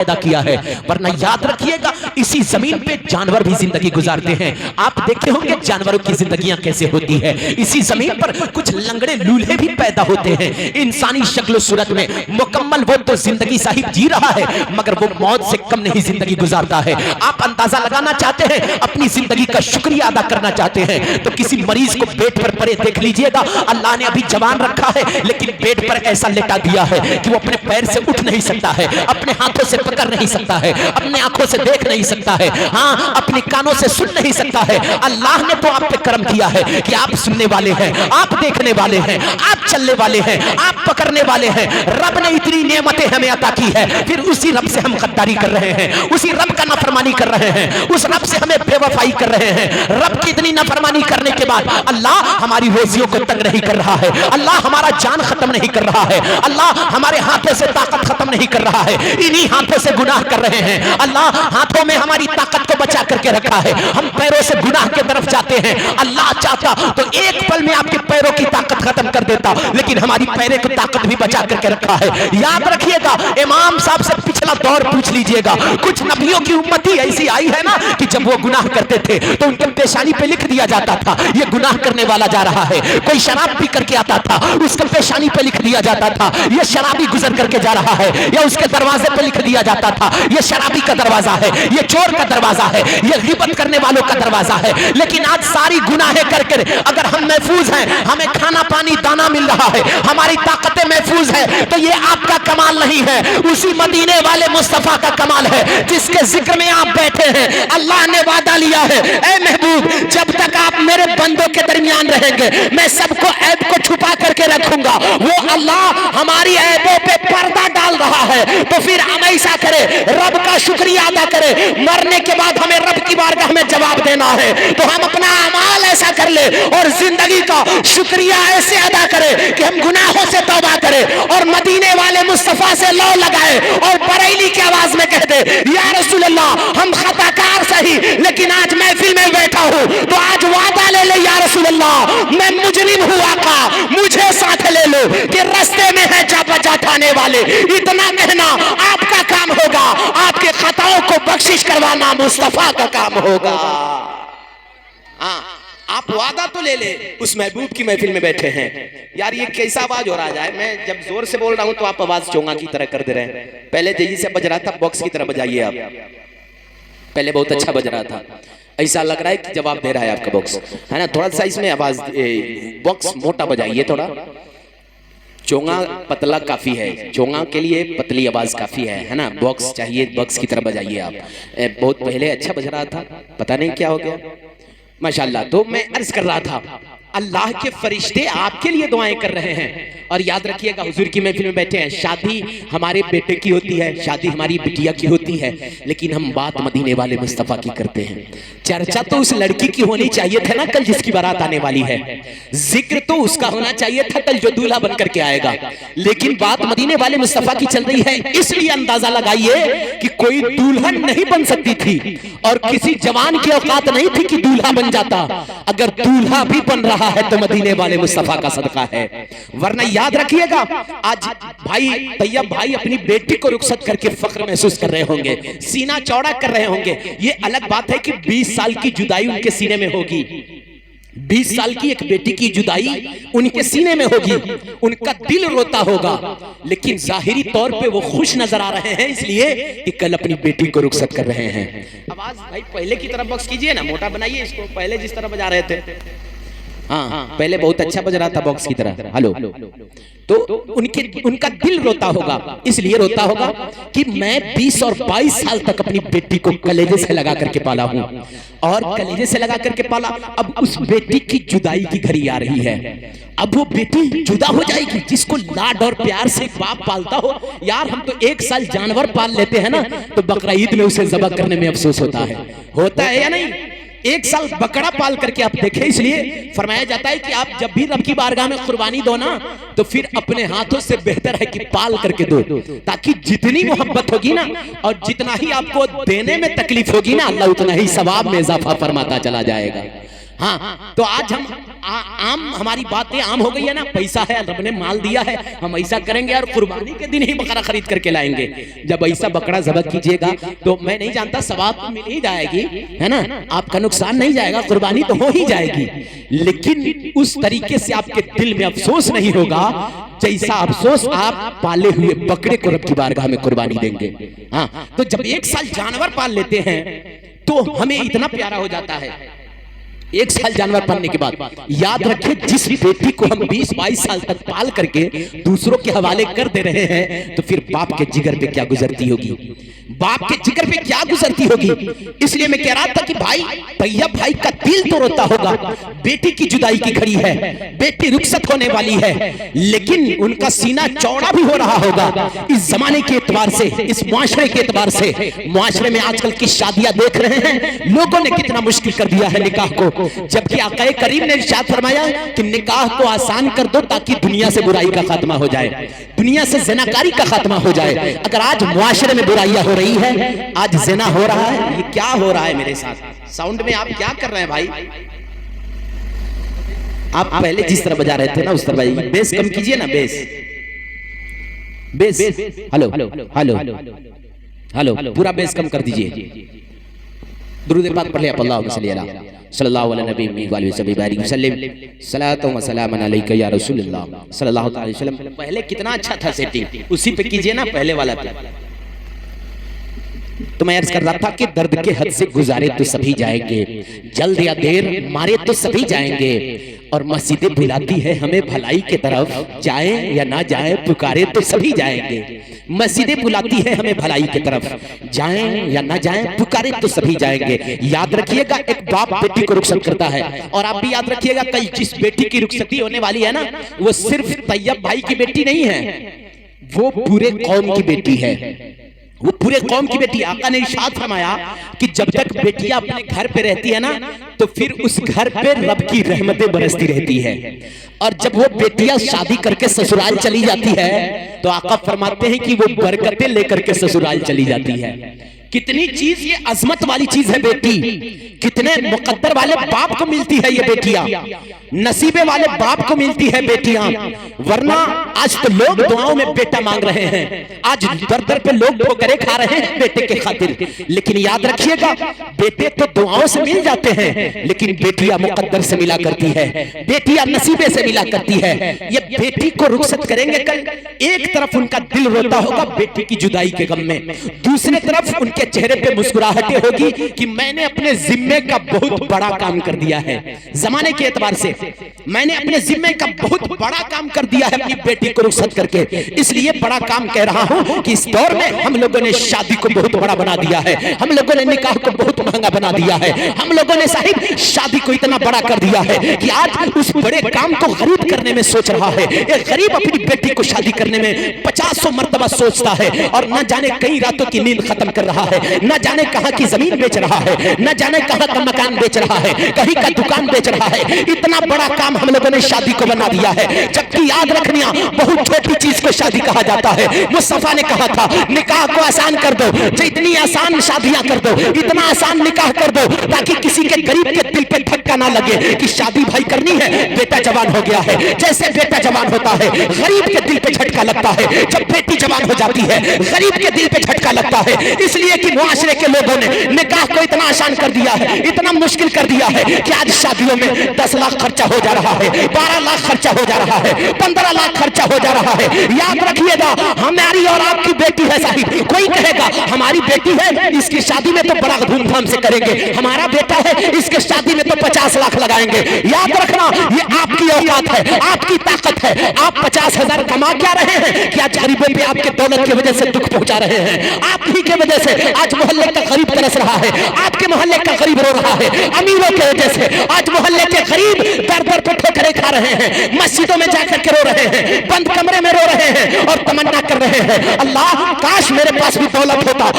پیدا کیا ہے، ورنہ یاد رکھیے گا اسی زمین پہ جانور بھی زندگی گزارتے ہیں. آپ دیکھے ہوں گے جانوروں کی زندگیاں کیسے ہوتی ہے. اسی زمین پر کچھ لنگڑے لولہے بھی پیدا ہوتے ہیں. انسانی شکل و صورت میں مکمل وہ تو زندگی صاحب جی رہا ہے، مگر وہ موت سے کم نہیں زندگی گزارتا ہے. آپ اندازہ لگانا چاہتے ہیں، اپنی زندگی کا شکریہ ادا کرنا چاہتے ہیں، تو کسی مریض کو بیڈ پر پڑے دیکھ لیجئے گا. اللہ نے ابھی جوان رکھا ہے لیکن بیڈ پر ایسا لٹا دیا ہے کہ وہ اپنے پیر سے اٹھ نہیں سکتا ہے، اپنے ہاتھوں سے پکڑ نہیں سکتا ہے، اپنے آنکھوں سے دیکھ نہیں سکتا ہے، ہاں اپنے کانوں سے سن نہیں سکتا ہے. اللہ نے تو آپ پہ کرم کیا ہے کہ آپ سننے والے ہیں، آپ دیکھنے والے ہیں، آپ چلنے والے ہیں، آپ پکڑنے والے ہیں. رب نے اتنی نعمتیں ہمیں عطا کی ہے، پھر اسی رب سے ہم غداری کر رہے ہیں، اسی رب کا نافرمانی کر رہے ہیں، اس رب سے ہمیں بے وفائی کر رہے ہیں. رب کی اتنی نافرمانی کرنے کے بعد اللہ ہماری روزیوں کو تنگ نہیں کر رہا ہے، اللہ ہمارا جان ختم نہیں کر رہا ہے، اللہ ہمارے ہاتھوں سے طاقت ختم نہیں کر رہا ہے. انہی ہاتھوں سے گناہ کر رہے ہیں. اللہ ہاتھوں میں ہماری طاقت کو بچا کر کے رکھا ہے، ہم پیروں سے گناہ کے طرف جاتے ہیں. اللہ چاہتا تو ایک پل میں آپ کے پیروں کی طاقت ختم کر دیتا، لیکن ہماری پیرے کو طاقت بھی بچا کر کے رکھا ہے. یاد رکھیے گا امام صاحب سے پچھلا دور پوچھ لیجئے گا، کچھ نبیوں کی امتی ایسی آئی ہے نا کہ جب وہ گناہ کرتے تھے تو ان کے پیشانی پہ لکھ دیا جاتا تھا یہ گناہ کرنے والا جا رہا ہے. کوئی شراب پی کر کے آتا تھا، اس کے پیشانی پہ لکھ دیا جاتا تھا یہ شرابی گزر کر کے جا رہا ہے، یا اس کے دروازے پہ لکھ دیا جاتا تھا یہ شرابی کا دروازہ ہے، یہ چور کا دروازہ ہے، یہ غیبت کرنے والوں کا دروازہ ہے. لیکن آج ساری گناہیں کر کے اگر ہم محفوظ ہیں، ہمیں کھانا پانی دانا مل رہا ہے، ہماری طاقتیں محفوظ ہیں، تو یہ آپ کا کمال نہیں ہے، اسی مدینے والے مصطفیٰ کا کمال ہے جس کے ذکر میں آپ بیٹھے ہیں. اللہ نے وعدہ لیا ہے، اے محبوب جب تک آپ میرے بندوں کے درمیان رہیں گے میں سب کو عیب کو چھپا کر کے رکھوں گا. وہ اللہ ہماری عیبوں پہ پردہ ڈال رہا ہے، تو پھر ہم ایسا کرے رب کا شکریہ ادا کرے. مرنے کے بعد ہمیں رب کی بارگاہ میں جواب دینا ہے، تو ہم اپنا اعمال ایسا کر لے اور زندگی کا شکریہ ایسے ادا کرے کہ ہم گناہوں سے توبہ کرے اور مدینے والے مصطفیٰ سے لو لگائے اور بریلی کی آواز میں کہہ دے یا رسول اللہ ہم خطا کار سہی لیکن آج محفل میں بیٹھا ہوں تو آج وعدہ لے لے یا رسول اللہ میں مجرم ہوں آقا مجھے ساتھ لے لو کہ رستے میں ہے جا بچا ٹھانے والے. اتنا کہنا آپ کا کام ہوگا، آپ کے خطاؤں کو بخشش کروانا مصطفیٰ کا کام ہوگا. ہاں آپ وعدہ تو لے لے، اس محبوب کی محفل میں بیٹھے ہیں. یار یہ کیسا آواز ہو رہا ہے، میں جب زور سے بول رہا ہوں تو آپ آواز چونگا کی طرح کر دے رہے ہیں. پہلے جیسے سے بج رہا تھا باکس کی طرح بجائیے. آپ پہلے بہت اچھا بج رہا تھا، ایسا لگ رہا ہے کہ جواب دے رہا ہے آپ کا باکس ہے نا. تھوڑا سا اس میں آواز باکس موٹا بجائیے، تھوڑا چونگا پتلا کافی ہے، چونگا کے لیے پتلی آواز کافی ہے نا. باکس چاہیے، باکس کی طرح بجائیے. آپ بہت پہلے اچھا بج رہا تھا، پتہ نہیں کیا ہو گیا ماشاءاللہ. تو میں عرض کر رہا تھا اللہ کے فرشتے آپ کے لیے دعائیں کر رہے ہیں. اور یاد رکھیے گا حضور کی محفل میں بیٹھے ہیں، شادی ہمارے بیٹے کی ہوتی ہے، شادی ہماری بٹیا کی ہوتی ہے، لیکن ہم بات مدینے والے مصطفیٰ کی کرتے ہیں. چرچا تو اس لڑکی کی ہونی چاہیے تھا نا کل جس کی بارات آنے والی ہے، ذکر تو اس کا ہونا چاہیے تھا کل جو دولہا بن کر کے آئے گا، لیکن بات مدینے والے مصطفیٰ کی چل رہی ہے. اس لیے اندازہ لگائیے کہ کوئی دولہن نہیں بن سکتی تھی اور کسی جوان کی اوقات نہیں تھی کہ دولہا بن جاتا. اگر دولہا بھی بن رہا ہے تو مدینے والے مصطفیٰ کا صدقہ ہے. ورنہ یاد رکھیے گا آج بھائی طیب بھائی اپنی بیٹی کو رخصت کر کے فخر محسوس کر رہے ہوں گے، سینہ چوڑا کر رہے ہوں گے. یہ الگ بات ہے کہ 20 سال کی جدائی ان کے سینے میں ہوگی، 20 سال کی ایک بیٹی کی جدائی ان کے سینے میں ہوگی، ان کا دل روتا ہوگا، لیکن ظاہری طور پہ وہ خوش نظر آ رہے ہیں اس لیے کہ کل اپنی بیٹی کو رخصت کر رہے ہیں. آواز بھائی پہلے کی طرف باکس کیجئے نا، موٹا بنائیے اس کو، پہلے جس طرح بجا رہے تھے. ہاں پہلے بہت اچھا بج رہا تھا باکس کی طرح. ہلو تو ان کا دل روتا ہوگا، اس لیے روتا ہوگا کہ میں 20 اور 22 سال تک اپنی بیٹی کو کلیجے سے لگا کر کے پالا ہوں، اور کلیجے سے لگا کر کے پالا. اب اس بیٹی کی جدائی کی گھڑی آ رہی ہے، اب وہ بیٹی جدا ہو جائے گی جس کو لاڈ اور پیار سے باپ پالتا ہو. یار ہم تو 1 سال جانور پال لیتے ہیں نا تو بقرہ عید میں اسے ذبح کرنے میں افسوس ہوتا ہے یا نہیں؟ 1 سال بکرا پال کر کے آپ دیکھیں. اس لیے فرمایا جاتا ہے کہ آپ جب بھی رب کی بارگاہ میں قربانی دو نا تو پھر اپنے ہاتھوں سے بہتر ہے کہ پال کر کے دو، تاکہ جتنی محبت ہوگی نا اور جتنا ہی آپ کو دینے میں تکلیف ہوگی نا اللہ اتنا ہی ثواب میں اضافہ فرماتا چلا جائے گا. ہاں تو آج ہم عام ہماری باتیں عام ہو گئی ہے نا، پیسہ ہے رب نے مال دیا ہے ہم ایسا کریں گے اور قربانی کے دن ہی بکرا خرید کر کے لائیں گے. جب ایسا بکرا ذبح کیجئے گا تو میں نہیں جانتا ثواب تو مل ہی جائے گی ہے نا، آپ کا نقصان نہیں جائے گا، قربانی تو ہو ہی جائے گی، لیکن اس طریقے سے آپ کے دل میں افسوس نہیں ہوگا جیسا افسوس آپ پالے ہوئے بکرے کو رب کی بارگاہ میں قربانی دیں گے. ہاں تو جب 1 سال جانور پال لیتے ہیں تو ہمیں اتنا پیارا ہو جاتا ہے. 1 سال جانور پالنے کے بعد یاد رکھیں جس بیٹی کو ہم 20-22 سال تک پال کر کے دوسروں کے حوالے کر دے رہے ہیں تو پھر باپ کے جگر پہ کیا گزرتی ہوگی، باپ کے جگر پہ کیا گزرتی ہوگی. اس لیے میں کہہ رہا تھا کہ بھائی طیب بھائی کا دل تو روتا ہوگا، بیٹی کی جدائی کی گھڑی ہے، بیٹی رخصت ہونے والی ہے، لیکن ان کا سینہ چوڑا بھی ہو رہا ہوگا اس زمانے کے اعتبار سے، اس معاشرے کے اعتبار سے. معاشرے میں آج کل کی شادیاں دیکھ رہے ہیں لوگوں نے کتنا مشکل کر دیا ہے نکاح کو، جبکہ آقا کریم نے ارشاد فرمایا کہ نکاح کو آسان کر دو تاکہ دنیا سے برائی کا خاتمہ ہو جائے، دنیا سے زناکاری کا خاتمہ ہو جائے. اگر آج معاشرے میں برائیاں ہو رہی ہے، آج زنا ہو رہا ہے، یہ کیا ہو رہا ہے میرے ساتھ؟ ساؤنڈ میں آپ کیا کر رہے ہیں بھائی؟ آپ پہلے جس طرح بجا رہے تھے نا اس طرح بھائی بیس کم کیجئے نا، بیس ہلو ہلو ہلو پورا بیس کم کر دیجئے. درود پاک پڑھ لیں اللہم صلی اللہ علیہ نبی وآلہ وسلم صلاۃ و سلام علیک یا رسول اللہ صلی اللہ علیہ وسلم. پہلے کتنا اچھا تھا سیٹنگ، اسی پہ کیجئے نا پہلے والا پہ. تو میں عرض کر رہا تھا کہ درد کے حد سے گزارے تو سبھی جائیں گے، جلد یا دیر مارے تو سبھی جائیں گے، اور مسجدیں بلاتی ہے ہمیں بھلائی کے طرف، جائیں یا نہ جائیں پکارے تو سبھی جائیں گے. مسجدیں بلاتی ہے ہمیں بھلائی کی طرف، جائیں یا نہ جائیں پکارے تو سبھی جائیں گے. یاد رکھیے گا ایک باپ بیٹی کو رخصت کرتا ہے، اور آپ بھی یاد رکھیے گا کل جس بیٹی کی رخصتی ہونے والی ہے نا وہ صرف طیب بھائی کی بیٹی نہیں ہے، وہ پورے قوم کی بیٹی ہے، وہ پورے قوم کی بیٹی. آقا نے ارشاد فرمایا کہ جب تک بیٹیاں اپنے گھر پہ رہتی ہے نا تو پھر اس گھر پہ رب کی رحمتیں برستی رہتی ہے، اور جب وہ بیٹیاں شادی کر کے سسرال چلی جاتی ہے تو آقا فرماتے ہیں کہ وہ برکتیں لے کر کے سسرال چلی جاتی ہے. کتنی چیز یہ عظمت والی چیز ہے بیٹی، کتنے مقدر والے باپ کو ملتی ہے یہ بیٹیاں، نصیبے والے باپ کو ملتی ہے بیٹیاں. ورنہ آج تو لوگ دعاؤں میں بیٹا مانگ رہے ہیں، آج در در پہ لوگ ٹھوکریں کھا رہے ہیں بیٹے کے خاطر. لیکن یاد رکھیے گا بیٹے تو دعاؤں سے مل جاتے ہیں لیکن بیٹیاں مقدر سے ملا کرتی ہے، بیٹیاں نصیبے سے ملا کرتی ہے. یہ بیٹی کو رخصت کریں گے کل، ایک طرف ان کا دل روتا ہوگا بیٹی کی جدائی کے غم میں، دوسری طرف ان کے چہرے پہ مسکراہٹیں ہوگی کہ میں نے اپنے ذمے کا بہت بڑا کام کر دیا ہے. زمانے کے اعتبار سے میں نے اپنے ذمے کا بہت بڑا کام کر دیا ہے اپنی بیٹی کو رخصت کر کے. اس لیے بڑا کام کہہ رہا ہوں کہ اس دور میں ہم لوگوں نے شادی کو بہت بڑا بنا دیا ہے، ہم لوگوں نے نکاح کو بہت مہنگا بنا دیا ہے، ہم لوگوں نے صاحب شادی کو اتنا بڑا کر دیا ہے کہ آج اس بڑے کام کو غریب کرنے میں سوچ رہا ہے. ایک غریب اپنی بیٹی کو شادی کرنے میں 50 مرتبہ سوچتا ہے، اور نہ جانے کئی راتوں کی نیند ختم کر رہا ہے، نہ جانے کہاں کی زمین بیچ رہا ہے، نہ جانے کہاں کا مکان بیچ رہا ہے، کہیں کا دکان بیچ رہا ہے. اتنا بڑا کام ہم لوگوں نے شادی کو بنا دیا ہے، جبکہ یاد رکھنا بہت چھوٹی چیز کو شادی کہا جاتا ہے. مصطفیٰ نے کہا تھا نکاح کو آسان کر دو، جتنی آسان شادیاں کر دو اتنا آسان نکاح کر دو تاکہ کسی کے غریب کے دل پہ دھکا نہ لگے کہ شادی بھائی کرنی ہے، بیٹا جوان ہو گیا ہے. جیسے بیٹا جوان ہوتا ہے غریب کے دل پہ جھٹکا لگتا ہے، جب بیٹی جوان ہو جاتی ہے غریب کے دل پہ جھٹکا لگتا ہے. اس لیے کہ معاشرے کے لوگوں نے نکاح کو اتنا آسان کر دیا ہے، اتنا مشکل کر دیا ہے کہ آج شادیوں میں 10 لاکھ خرچہ ہو جا رہا ہے، 12 لاکھ خرچہ ہو جا رہا ہے، 15 لاکھ خرچہ ہو جا رہا ہے. یاد رکھیے گا ہماری اور آپ کی بیٹی ہے صاحب، کوئی کہے گا ہماری بیٹی ہے اس کی شادی میں تو بڑا دھوم دھام سے کریں گے، ہمارا بیٹا ہے اس کے شادی میں تو 50 لاکھ لگائیں گے. یاد رکھنا یہ آپ کی اوقات ہے، آپ کی طاقت ہے. آپ 50,000 کما کیا رہے ہیں کہ آج غریبوں پہ آپ کے دولت کی وجہ سے دکھ پہنچا رہے ہیں. آپ ہی کی وجہ سے آج محلے کا غریب ترس رہا ہے، آپ کے محلے کا غریب رو رہا ہے. امیروں کی وجہ سے آج محلے کے غریب در در پہ ٹھوکریں کھا رہے ہیں، مسجدوں میں جا کر کے رو رہے ہیں، بند کمرے میں رو رہے ہیں اور تمنا کر رہے ہیں اللہ کاش میرے پاس بھی دولت ہوتا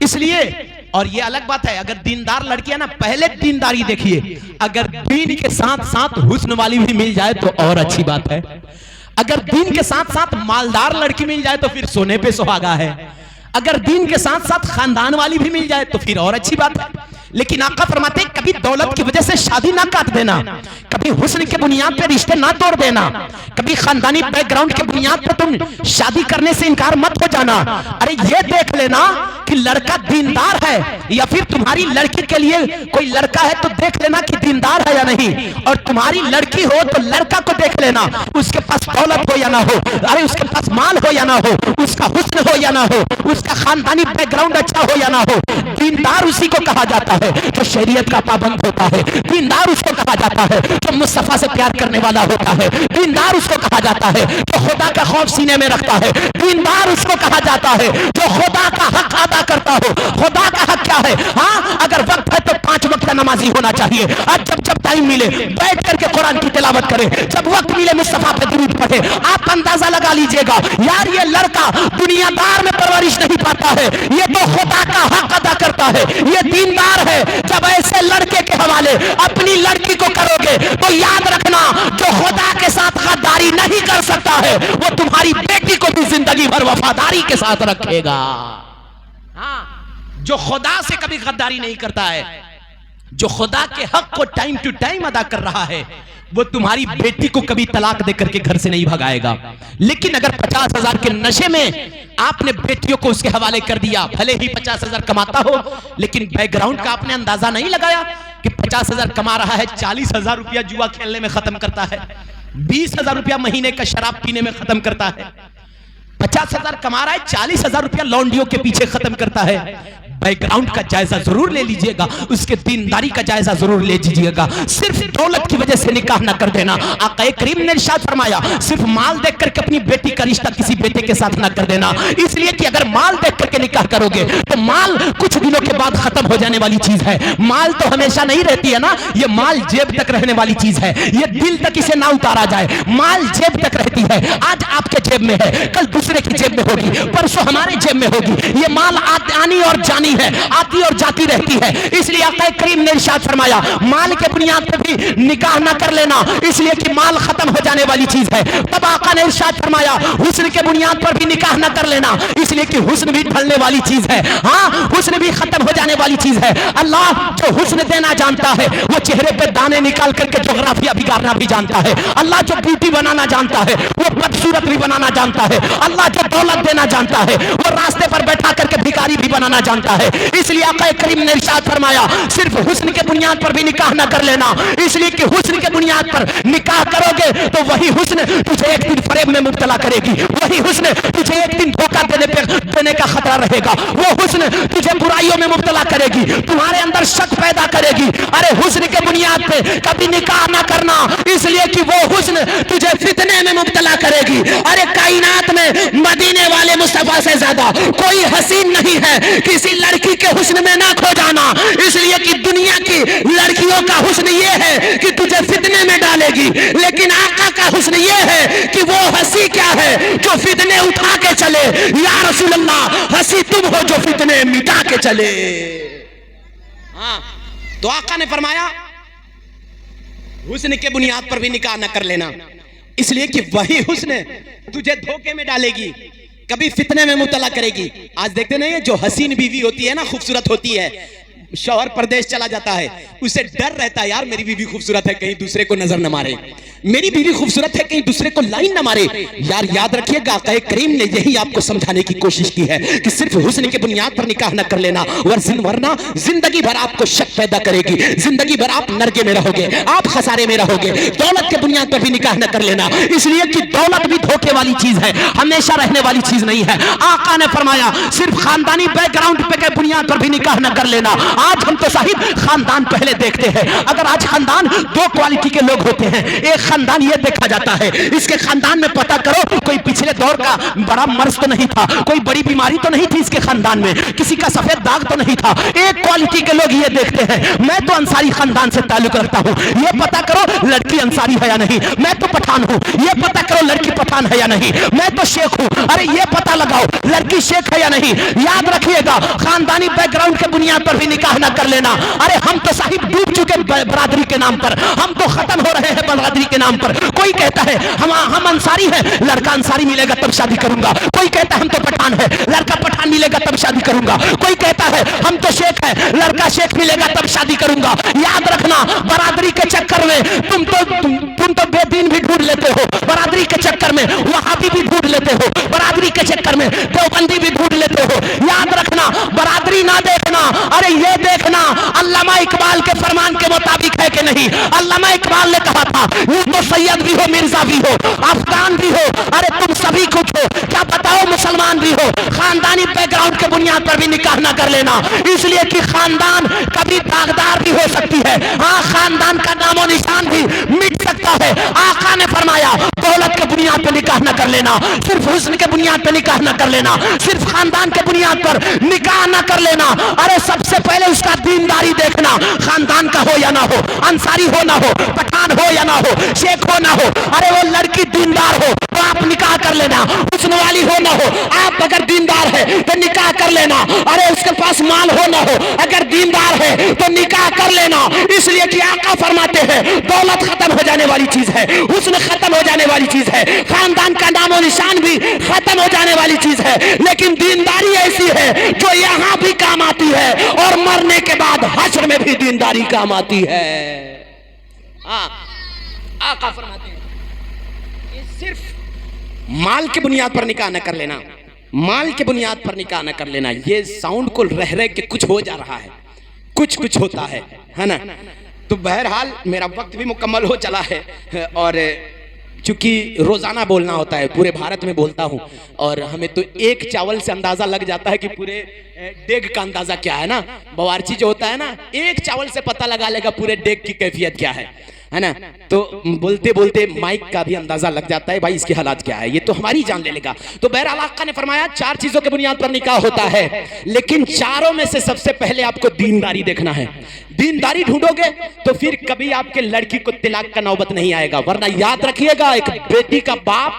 اس لیے اور یہ الگ بات ہے، اگر دیندار لڑکی ہے نا، پہلے دینداری دیکھیے، اگر دین کے ساتھ ساتھ حسن والی بھی مل جائے تو اور اچھی بات ہے، اگر دین کے ساتھ ساتھ مالدار لڑکی مل جائے تو پھر سونے پہ سہاگا ہے، اگر دین کے ساتھ ساتھ خاندان والی بھی مل جائے تو پھر اور اچھی بات ہے۔ لیکن آقا فرماتے ہیں کبھی دولت کی وجہ سے شادی نہ کاٹ دینا، کبھی حسن کے بنیاد پہ رشتے نہ توڑ دینا، کبھی خاندانی بیک گراؤنڈ کے بنیاد پہ تم شادی کرنے سے انکار مت ہو جانا۔ ارے یہ دیکھ لینا کہ لڑکا دیندار ہے، یا پھر تمہاری لڑکی کے لیے کوئی لڑکا ہے تو دیکھ لینا کہ دیندار ہے یا نہیں، اور تمہاری لڑکی ہو تو لڑکا کو دیکھ لینا، اس کے پاس دولت ہو یا نہ ہو، ارے اس کے پاس مال ہو یا نہ ہو، اس کا حسن ہو یا نہ ہو، اس کا خاندانی بیک گراؤنڈ اچھا ہو یا نہ ہو، دیندار اسی کو کہا جاتا ہے جو شریعت کا پابند ہوتا ہے، دیندار اس کو کہا جاتا ہے جو مصطفیٰ سے پیار کرنے والا ہوتا ہے، دیندار اس کو کہا جاتا ہے جو خدا کا خوف سینے میں رکھتا ہے، دیندار اس کو کہا جاتا ہے جو خدا کا حق ادا کرتا ہو۔ خدا کا حق کیا ہے؟ ہاں اگر وقت ہے تو 5 وقت کا نمازی ہونا چاہیے، آج جب ٹائم ملے بیٹھ کر کے قرآن کی تلاوت کرے، جب وقت ملے مصطفیٰ پہ درود پڑھے۔ آپ اندازہ لگا لیجئے گا یار یہ لڑکا دنیا دار میں پرورش نہیں پاتا ہے، یہ تو خدا کا حق ادا کرتا ہے، یہ دیندار ہے۔ جب ایسے لڑکے کے حوالے اپنی لڑکی کو کرو گے تو یاد رکھنا جو خدا کے ساتھ غداری نہیں کر سکتا ہے وہ تمہاری بیٹی کو بھی زندگی بھر وفاداری کے ساتھ رکھے گا۔ ہاں جو خدا سے کبھی غداری نہیں کرتا ہے، جو خدا کے حق کو ٹائم ٹو ٹائم ادا کر رہا ہے، وہ تمہاری بیٹی کو کبھی طلاق دے کر کے گھر سے نہیں بھگائے گا۔ لیکن اگر 50,000 کے نشے میں آپ نے بیٹیوں کو اس کے حوالے کر دیا، بھلے ہی 50,000 کماتا ہو لیکن بیک گراؤنڈ کا آپ نے اندازہ نہیں لگایا کہ 50,000 کما رہا ہے، 40,000 روپیہ جوا کھیلنے میں ختم کرتا ہے، 20,000 روپیہ مہینے کا شراب پینے میں ختم کرتا ہے، 50,000 کما رہا ہے، 40,000 روپیہ لونڈیوں کے پیچھے ختم کرتا ہے۔ بیک گراؤنڈ کا جائزہ ضرور لے لیجئے گا، اس کے دینداری کا جائزہ ضرور لے لیجئے گا۔ صرف دولت کی وجہ سے نکاح نہ کر دینا۔ آقا کریم نے ارشاد فرمایا صرف مال دیکھ کر کے اپنی بیٹی کا رشتہ کسی بیٹے کے ساتھ نہ کر دینا، اس لیے کہ اگر مال دیکھ کر کے نکاح کرو گے تو مال کچھ دنوں کے بعد ختم ہو جانے والی چیز ہے، مال تو ہمیشہ نہیں رہتی ہے نا، یہ مال جیب تک رہنے والی چیز ہے، یہ دل تک اسے نہ اتارا جائے، مال جیب تک رہتی ہے، آج آپ کے جیب میں ہے، کل دوسرے کی جیب میں ہوگی، پرسوں ہمارے جیب میں ہوگی، یہ مال آنی اور جانی ہے، آتی اور جاتی رہتی ہے۔ اس لیے آقا کریم نے ارشاد فرمایا مال کے بنیاد پر بھی نکاح نہ کر لینا، اس لیے کہ مال ختم ہو جانے والی چیز ہے۔ تب آقا نے ارشاد فرمایا حسن کے بنیاد پر بھی نکاح نہ کر لینا، اس لیے کہ حسن بھی ڈھلنے والی چیز ہے، ہاں حسن بھی ختم ہو جانے والی چیز ہے۔ اللہ جو حسن دینا جانتا ہے وہ چہرے پہ دانے نکال کر کے جغرافیہ بگاڑنا بھی جانتا ہے، اللہ جو بیوٹی بنانا جانتا ہے وہ بدصورت بھی بنانا جانتا ہے، اللہ جو دولت دینا جانتا ہے وہ راستے پر بیٹھا کر کے بھکاری بھی بنانا جانتا ہے۔ اس لیے آقا کریم نے ارشاد فرمایا صرف حسن کے بنیاد پر بھی نکاح نہ کر لینا، اس لیے کہ حسن کے بنیاد پر نکاح کرو گے تو وہی حسن تجھے ایک دن فریب میں مبتلا کرے گی، وہی حسن تجھے ایک دن دھوکہ دینے کا خطرہ رہے گا، وہ حسن تجھے برائیوں میں مبتلا کرے گی، تمہارے اندر شک پیدا کرے گی۔ ارے حسن کے بنیاد پہ کبھی نکاح نہ کرنا، اس لیے کہ وہ حسن تجھے فتنے میں مبتلا کرے گی۔ ارے کائنات میں مدینے والے مصطفیٰ سے زیادہ کوئی حسین نہیں ہے، کسی لڑکی کے حسن میں نہ کھو جانا، اس لیے کہ دنیا کی لڑکیوں کا حسن یہ ہے کہ تجھے فتنے میں ڈالے گی، لیکن آقا کا حسن یہ ہے کہ وہ ہنسی کیا ہے جو فتنے اٹھا کے چلے۔ یا رسول اللہ ہنسی تم ہو جو فتنے مٹا کے چلے۔ ہاں تو آقا نے فرمایا حسن کے بنیاد پر بھی نکاح نہ کر لینا، اس لیے کہ وہی حسن تجھے دھوکے میں ڈالے گی، کبھی فتنے میں مبتلا کرے گی۔ آج دیکھتے نہیں جو حسین بیوی ہوتی ہے نا، خوبصورت ہوتی ہے، شوہر پردیش چلا جاتا ہے، اسے ڈر رہتا ہے یار میری بیوی خوبصورت ہے کہیں دوسرے کو نظر نہ مارے، میری بیوی خوبصورت ہے کہیں دوسرے کو لائن نہ مارے۔ یار یاد رکھیے گا آقا کریم نے یہی آپ کو سمجھانے کی کوشش کی ہے کہ صرف حسن کی بنیاد پر نکاح نہ کر لینا، ورنہ زندگی بھر آپ کو شک پیدا کرے گی، زندگی بھر آپ نرگے میں رہو گے، آپ خسارے میں رہو گے۔ دولت کے بنیاد پر بھی نکاح نہ کر لینا، اس لیے کہ دولت بھی دھوکے والی چیز ہے، ہمیشہ رہنے والی چیز نہیں ہے۔ آقا نے فرمایا صرف خاندانی بیک گراؤنڈ پہ کے بنیاد پر بھی نکاح نہ کر لینا، آج ہم تو صاحب خاندان پہلے دیکھتے ہیں. اگر آج خاندان دو کوالٹی کے لوگ ہوتے ہیں. ایک خاندان یہ دیکھا جاتا ہے اس کے خاندان میں پتہ کرو کوئی پچھلے دور کا بڑا مرض تو نہیں تھا, کوئی بڑی بیماری تو نہیں تھی اس کے خاندان میں, کسی کا سفید داغ تو نہیں تھا. ایک کوالٹی کے لوگ یہ دیکھتے ہیں میں تو انصاری خاندان سے تعلق رکھتا ہوں, یہ پتہ کرو لڑکی انصاری ہے یا نہیں, میں تو پٹھان ہوں, یہ پتہ کرو لڑکی پٹھان ہے یا نہیں, میں تو شیخ ہوں, ارے یہ پتہ لگاؤ لڑکی شیخ ہے یا نہیں. یاد رکھیے گا خاندانی بیک گراؤنڈ کے بنیاد پر بھی نکاح نہ کر لینا. ارے ہم تو صاحب ڈوب چکے برادری کے نام پر, ہم تو ختم ہو رہے ہیں برادری کے نام پر. کوئی کہتا ہے ہم انصاری ہیں, لڑکا انصاری ملے گا تب شادی کروں گا. کوئی کہتا ہے ہم تو پٹھان ہے, لڑکا پٹھان ملے گا تب شادی کروں گا. کوئی کہتا ہے ہم تو شیخ ہے, لڑکا شیخ ملے گا تب شادی کروں گا. یاد رکھنا برادری کے چکر میں تم تو بے دین بھی ڈھونڈ لیتے ہو, برادری کے چکر میں وہابی بھی ڈھونڈ لیتے ہو, برادری کے چکر میں دیوبندی بھی ڈھونڈ لیتے ہو. یاد رکھنا برادری نہ دیکھنا, ارے یہ دیکھنا علامہ اقبال کے فرمان کے مطابق ہے کہ نہیں. علامہ اقبال نے کہا تھا یہ تو سید بھی ہو, مرزا بھی ہو, افغان بھی ہو, ارے تم سبھی کچھ ہو, کیا بتاؤ مسلمان بھی ہو. خاندانی بیک گراؤنڈ کے بنیاد پر بھی نکاح نہ کر لینا, اس لیے کہ خاندان کبھی داغدار بھی ہو سکتی ہے. ہاں خاندان کا نام و نشان بھی مٹ سکتا ہے. آقا نے فرمایا دولت کے بنیاد پہ نکاح نہ کر لینا, صرف حسن کے بنیاد پہ نکاح نہ کر لینا, صرف خاندان کے بنیاد پر نکاح نہ کر لینا. ارے سب سے پہلے اس کا دینداری دیکھنا, خاندان کا ہو یا نہ ہو, انصاری ہو نہ ہو, پٹھان ہو یا نہ ہو, شیخ ہو نہ ہو, ارے وہ لڑکی دیندار ہو تو آپ نکاح کر لینا. حسن والی ہو نہ ہو, آپ اگر دیندار ہے تو نکاح کر لینا. ارے اس کے پاس مال ہو نہ ہو, اگر دیندار ہے تو نکاح کر لینا. اس لیے کہ آقا فرماتے ہیں دولت ختم ہو جانے والی چیز ہے, حسن ختم ہو جانے والی چیز ہے, خاندان کا نام و نشان بھی ختم ہو جانے والی چیز ہے, لیکن دینداری ایسی ہے جو یہاں بھی کام آتی ہے اور مرنے کے بعد حشر میں بھی دینداری کام آتی ہے. آقا فرماتے ہیں کہ صرف مال کے بنیاد پر نکاح نہ کر لینا, مال کے بنیاد پر نکاح نہ کر لینا. یہ ساؤنڈ کو رہ رہ کے کچھ ہو جا رہا ہے, کچھ ہوتا ہے نا. تو بہرحال میرا وقت بھی مکمل ہو چلا ہے, اور چونکہ روزانہ بولنا ہوتا ہے, پورے بھارت میں بولتا ہوں, اور ہمیں تو ایک چاول سے اندازہ لگ جاتا ہے کہ پورے ڈیگ کا اندازہ کیا ہے نا. باورچی جو ہوتا ہے نا, ایک چاول سے پتہ لگا لے گا پورے ڈیگ کی کیفیت کیا ہے نا. تو بولتے بولتے مائک کا بھی اندازہ لگ جاتا ہے بھائی اس کے حالات کیا ہے, یہ تو ہماری جان لے لے گا. تو بہرحال آقا نے فرمایا 4 چیزوں کے بنیاد پر نکاح ہوتا ہے, لیکن چاروں میں سے سب سے پہلے آپ کو دینداری دیکھنا ہے. دینداری ڈھونڈو گے تو پھر کبھی آپ کے لڑکی کو طلاق کا نوبت نہیں آئے گا. ورنہ یاد رکھیے گا ایک بیٹی کا باپ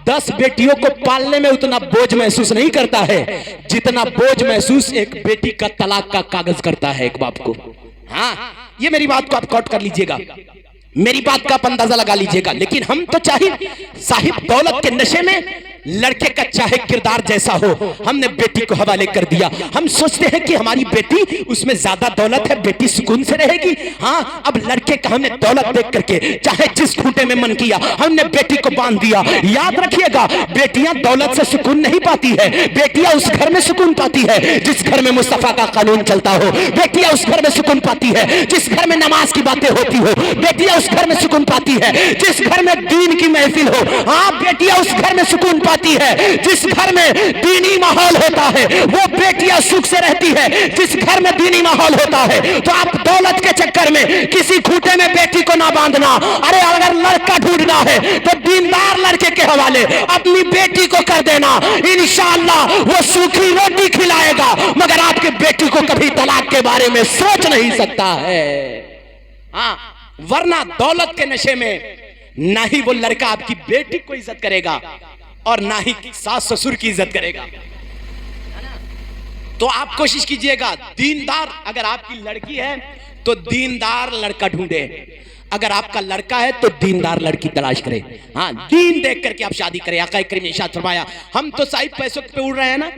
10 بیٹیوں کو پالنے میں اتنا بوجھ محسوس نہیں کرتا ہے جتنا بوجھ محسوس ایک بیٹی کا طلاق کا کاغذ کرتا ہے ایک باپ کو. ہاں یہ میری بات کو آپ کوٹ کر لیجئے گا, میری بات کا آپ اندازہ لگا لیجئے گا. لیکن ہم تو چاہیے صاحب دولت کے نشے میں لڑکے کا چاہے کردار جیسا ہو, ہم نے بیٹی کو حوالے کر دیا. ہم سوچتے ہیں کہ ہماری بیٹی اس میں زیادہ دولت ہے, بیٹی سکون سے رہے گی. ہاں اب لڑکے کا ہم نے دولت دیکھ کر کے چاہے جس کھوٹے میں من کیا ہم نے بیٹی کو باندھ دیا. یاد رکھیے گا بیٹیاں دولت سے سکون نہیں پاتی ہے, بیٹیاں اس گھر میں سکون پاتی ہے جس گھر میں مصطفیٰ کا قانون چلتا ہو. بیٹیاں اس گھر میں سکون پاتی ہے جس گھر میں نماز کی باتیں ہوتی ہو. بیٹیاں اس گھر میں سکون پاتی ہے جس گھر میں دین کی محفل ہو. ہاں بیٹیاں اس گھر میں سکون پاتی ہے جس گھر میں دینی ماحول ہوتا ہے. وہ بیٹیاں سکھ سے رہتی ہے جس گھر میں دینی ماحول ہوتا ہے. تو آپ دولت کے چکر میں کسی کھوٹے میں بیٹی کو نہ باندھنا. ارے اگر لڑکا ڈھونڈنا ہے تو دیندار لڑکے کے حوالے اپنی بیٹی کو کر دینا, انشاءاللہ وہ سوکھی روٹی کھلائے گا, مگر آپ کے بیٹی کو کبھی طلاق کے بارے میں سوچ نہیں سکتا ہے. ہاں ورنہ دولت کے نشے میں نہ ہی وہ لڑکا آپ کی بیٹی کو عزت کرے گا اور نہ ہی ساس سسر کی عزت کرے گا. تو آپ کوشش کیجئے گا دیندار, اگر آپ کی لڑکی ہے تو دیندار لڑکا ڈھونڈے, اگر آپ کا لڑکا ہے تو دیندار لڑکی تلاش کرے. ہاں دین دیکھ کر کے آپ شادی کریں. آقا کریم نے ارشاد فرمایا ہم تو صاحب پیسوں پہ اڑ رہے ہیں نا,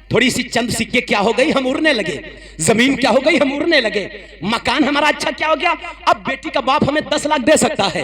تھوڑی سی چند سکے کیا ہو گئی ہم اڑنے لگے, زمین کیا ہو گئی ہم اڑنے لگے, مکان ہمارا اچھا کیا ہو گیا, اب بیٹی کا باپ ہمیں 10 لاکھ دے سکتا ہے,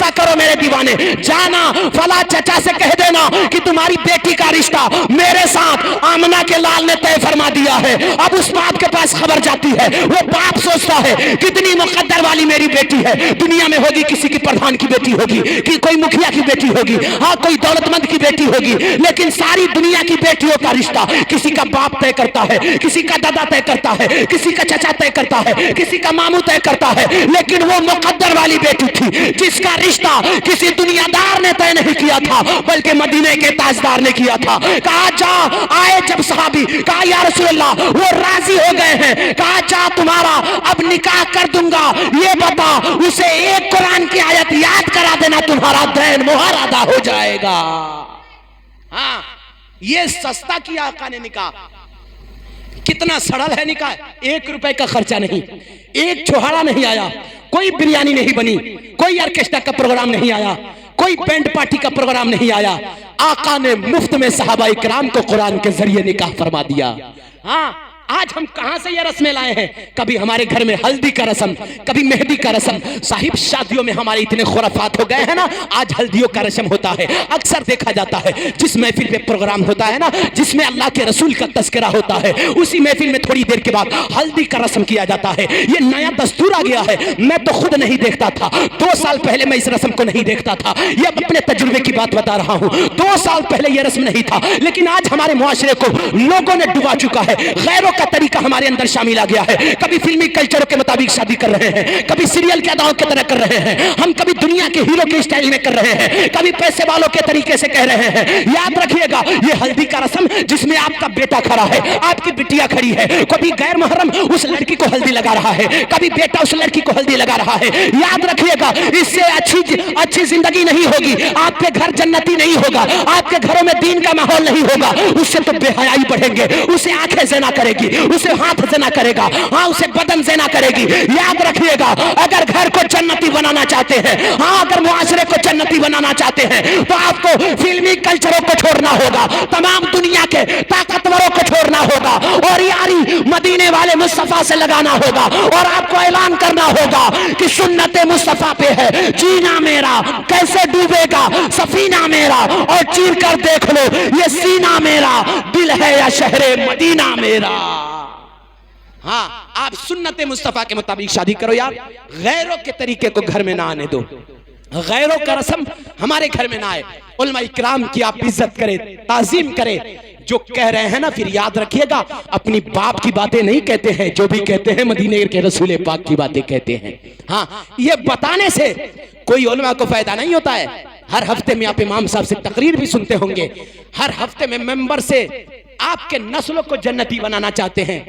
ایسا کرو میرے دیوانے، جانا فلاں چچا سے کہہ دینا کہ تمہاری بیٹی کا رشتہ میرے ساتھ آمنہ کے لال نے طے فرما دیا ہے۔ اب اس باپ کے پاس خبر جاتی ہے، وہ باپ سوچتا ہے کتنی مقدر والی میری بیٹی ہے، دنیا میں ہوگی کسی کی پردھان کی بیٹی ہوگی، کہ کوئی مکھیا کی بیٹی ہوگی، ہاں کوئی دولت مند کی بیٹی ہوگی، لیکن ساری دنیا کی بیٹیوں کا رشتہ کسی کا باپ طے کرتا ہے، کسی کا دادا طے کرتا ہے، کسی کا چچا طے کرتا ہے، کسی کا ماموں طے کرتا ہے، لیکن وہ مقدر والی بیٹی تھی جس کا رشتہ کسی دنیا دار نے طے نہیں کیا تھا بلکہ مدینے کے تاجدار نے کیا تھا۔ کہا جا، آئے جب صحابی، کہا یا رسول اللہ وہ راضی ہو گئے ہیں، کہا جا تمہارا اب نکاح کر دوں گا، یہ بتا اسے ایک قرآن کی آیت یاد کرا دینا، تمہارا دین مہر ادا ہو جائے گا۔ ہاں یہ سستا کیا آقا نے نکاح، کتنا سڑل ہے نکاح، 1 روپے کا خرچہ نہیں، ایک چھوہارا نہیں آیا، کوئی بریانی نہیں بنی، کوئی آرکیسٹرا کا پروگرام نہیں آیا، کوئی بینڈ پارٹی کا پروگرام نہیں آیا، آقا نے مفت میں صحابہ اکرام کو قرآن کے ذریعے نکاح فرما دیا۔ ہاں آج ہم کہاں سے یہ رسمیں لائے ہیں؟ کبھی ہمارے گھر میں ہلدی کا رسم، کبھی مہندی کا رسم، صاحب شادیوں میں ہمارے اتنے خرافات ہو گئے ہیں نا، آج ہلدیوں کا رسم ہوتا ہے۔ اکثر دیکھا جاتا ہے جس محفل میں پروگرام ہوتا ہے نا، جس میں اللہ کے رسول کا تذکرہ ہوتا ہے، اسی محفل میں تھوڑی دیر کے بعد ہلدی کا رسم کیا جاتا ہے۔ یہ نیا دستور آ گیا ہے، میں تو خود نہیں دیکھتا تھا، 2 سال پہلے میں اس رسم کو نہیں دیکھتا تھا، یہ اپنے تجربے کی بات بتا رہا ہوں، 2 سال پہلے یہ رسم نہیں تھا، لیکن آج ہمارے معاشرے کو لوگوں نے ڈبا چکا ہے، غیروں کا طریقہ ہمارے اندر شامل آ گیا ہے، کبھی فلمی کلچروں کے مطابق شادی کر رہے ہیں، کبھی سیریل کے اداؤں کی طرح کر رہے ہیں، ہم کبھی دنیا کے ہیرو کے اسٹائل میں کر رہے ہیں، کبھی پیسے والوں کے طریقے سے کہہ رہے ہیں۔ یاد رکھیے گا یہ ہلدی کا رسم جس میں آپ کا بیٹا کھڑا ہے، آپ کی بٹیا کھڑی ہے، کبھی غیر محرم اس لڑکی کو ہلدی لگا رہا ہے، کبھی بیٹا اس لڑکی کو ہلدی لگا رہا ہے۔ یاد رکھیے گا اس سے اچھی زندگی نہیں ہوگی، آپ کے گھر جنتی نہیں ہوگا، آپ کے گھروں میں دین کا ماحول نہیں ہوگا، اس سے تو بے حیائی بڑھیں گے، اسے آنکھیں زنا کرے گی، اسے ہاتھ زنا کرے گا، ہاں اسے بدن زنا کرے گی۔ یاد رکھیے گا اگر گھر کو جنتی بنانا چاہتے ہیں، ہاں اگر معاشرے کو جنتی بنانا چاہتے ہیں تو آپ کو فلمی کلچروں کو چھوڑنا ہوگا، تمام دنیا کے طاقتوروں کو چھوڑنا ہوگا اور یاری مدینے والے مصطفیٰ سے لگانا ہوگا، اور آپ کو اعلان کرنا ہوگا کہ سنت مصطفیٰ پہ ہے جینا میرا، کیسے ڈوبے گا سفینہ میرا، اور چیر کر دیکھ لو یہ سینہ میرا، دل ہے یا شہر مدینہ میرا۔ ہاں آپ سنت مصطفیٰ کے مطابق شادی کرو یار، غیروں کے طریقے کو گھر میں نہ آنے دو، غیروں کا رسم ہمارے گھر میں نہ آئے، علماء اکرام کی آپ عزت کرے، تعظیم کرے، جو کہہ رہے ہیں نا پھر یاد رکھیے گا اپنی باپ کی باتیں نہیں کہتے ہیں، جو بھی کہتے ہیں مدینے کے رسول پاک کی باتیں کہتے ہیں۔ ہاں یہ بتانے سے کوئی علماء کو فائدہ نہیں ہوتا ہے۔ ہر ہفتے میں آپ امام صاحب سے تقریر بھی سنتے ہوں گے، ہر ہفتے میں ممبر سے آپ کے نسلوں کو جنتی بنانا چاہتے ہیں،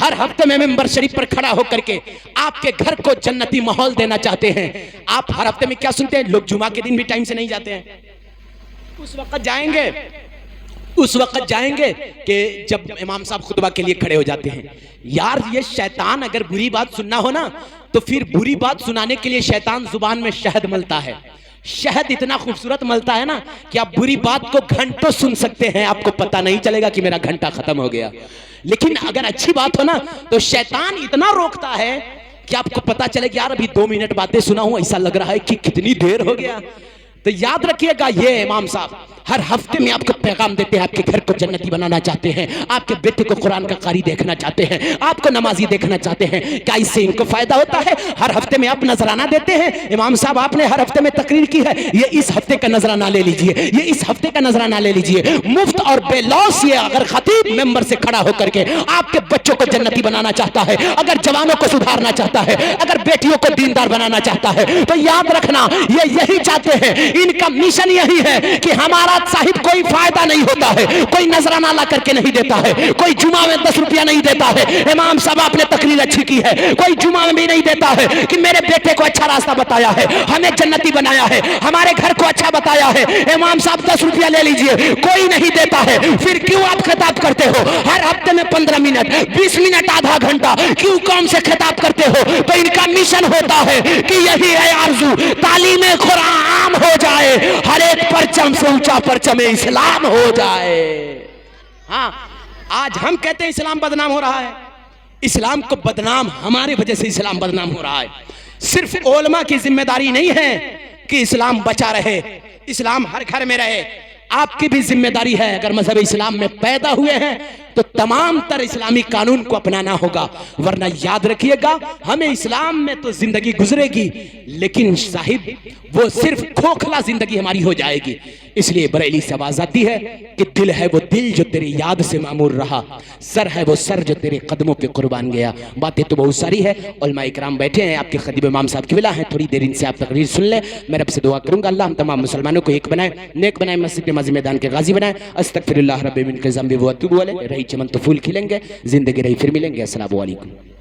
ہر ہفتے میں ممبر شریف پر کھڑا ہو کر کے آپ کے گھر کو جنتی ماحول دینا چاہتے ہیں۔ آپ ہر ہفتے میں کیا سنتے ہیں؟ لوگ جمعہ کے دن بھی ٹائم سے نہیں جاتے ہیں، اس وقت جائیں گے کہ جب امام صاحب خطبہ کے لیے کھڑے ہو جاتے ہیں۔ یار یہ شیطان اگر بری بات سننا ہو نا تو پھر بری بات سنانے کے لیے شیطان زبان میں شہد ملتا ہے، شہد اتنا خوبصورت ملتا ہے نا کہ آپ بری بات کو گھنٹوں سن سکتے ہیں، آپ کو پتہ نہیں چلے گا کہ میرا گھنٹہ ختم ہو گیا۔ لیکن اگر اچھی بات ہو نا تو شیطان اتنا روکتا ہے کہ آپ کو پتہ چلے کہ یار ابھی 2 منٹ باتیں سنا ہوں، ایسا لگ رہا ہے کہ کتنی دیر ہو گیا۔ تو یاد رکھیے گا یہ امام صاحب ہر ہفتے میں آپ کو پیغام دیتے ہیں، آپ کے گھر کو جنتی بنانا چاہتے ہیں، آپ کے بیٹے کو قرآن کا قاری دیکھنا چاہتے ہیں، آپ کو نمازی دیکھنا چاہتے ہیں، کیا اس سے ان کو فائدہ ہوتا ہے؟ ہر ہفتے میں آپ نذرانہ دیتے ہیں، امام صاحب آپ نے ہر ہفتے میں تقریر کی ہے، یہ اس ہفتے کا نذرانہ لے لیجئے، یہ اس ہفتے کا نذرانہ لے لیجئے، مفت اور بے لوث۔ یہ اگر خطیب ممبر سے کھڑا ہو کر کے آپ کے بچوں کو جنتی بنانا چاہتا ہے، اگر جوانوں کو سدھارنا چاہتا ہے، اگر بیٹیوں کو دیندار بنانا چاہتا ہے، تو یاد رکھنا یہ یہی چاہتے ہیں، ان کا مشن یہی ہے کہ ہمارا صاحب کوئی فائدہ نہیں ہوتا ہے، کوئی نذرانہ لا کر کے نہیں دیتا ہے، کوئی جمعہ میں 10 روپیہ نہیں دیتا ہے، امام صاحب آپ نے تقریر اچھی کی ہے، کوئی جمعہ میں بھی نہیں دیتا ہے کہ میرے بیٹے کو اچھا راستہ بتایا ہے، ہمیں جنتی بنایا ہے، ہمارے گھر کو اچھا بتایا ہے، امام صاحب 10 روپیہ لے لیجئے، کوئی نہیں دیتا ہے۔ پھر کیوں آپ خطاب کرتے ہو ہر ہفتے میں 15 منٹ 20 منٹ آدھا گھنٹہ؟ کیوں قوم سے خطاب کرتے ہو؟ تو ان کا مشن ہوتا ہے کہ یہی ہے آرزو، تعلیم قرآن عام ہو جائے، ہر ایک پرچم سے اونچا پرچم اسلام ہو جائے۔ ہاں آج ہم کہتے ہیں اسلام بدنام ہو رہا ہے، اسلام کو بدنام ہمارے وجہ سے اسلام بدنام ہو رہا ہے۔ صرف علماء کی ذمہ داری نہیں ہے، کہ اسلام بچا رہے، اسلام ہر گھر میں رہے۔ آپ کی بھی ذمہ داری ہے، اگر مذہب اسلام میں پیدا ہوئے ہیں تو تمام تر اسلامی قانون کو اپنانا ہوگا، ورنہ یاد رکھیے گا ہمیں اسلام میں تو زندگی گزرے گی لیکن صاحب وہ صرف کھوکھلا زندگی ہماری ہو جائے گی۔ اس لیے بریلی سے آواز آتی ہے کہ دل ہے وہ دل جو تیری یاد سے معمور رہا، سر ہے وہ سر جو تیرے قدموں پہ قربان گیا۔ باتیں تو بہت ساری ہے، علماء اکرام بیٹھے ہیں، آپ کے خطیب امام صاحب کی ولا ہیں، تھوڑی دیر ان سے آپ تقریر سن لیں۔ میں رب سے دعا کروں گا اللہ ہم تمام مسلمانوں کو ایک بنائے، نیک بنائے، مسجد نمازی میدان کے غازی بنائے۔ استغفر اللہ رب من کے ذنب و اتوب الیہ۔ رہی چمن تو پھول کھلیں گے، زندگی رہی پھر ملیں گے۔ السلام علیکم۔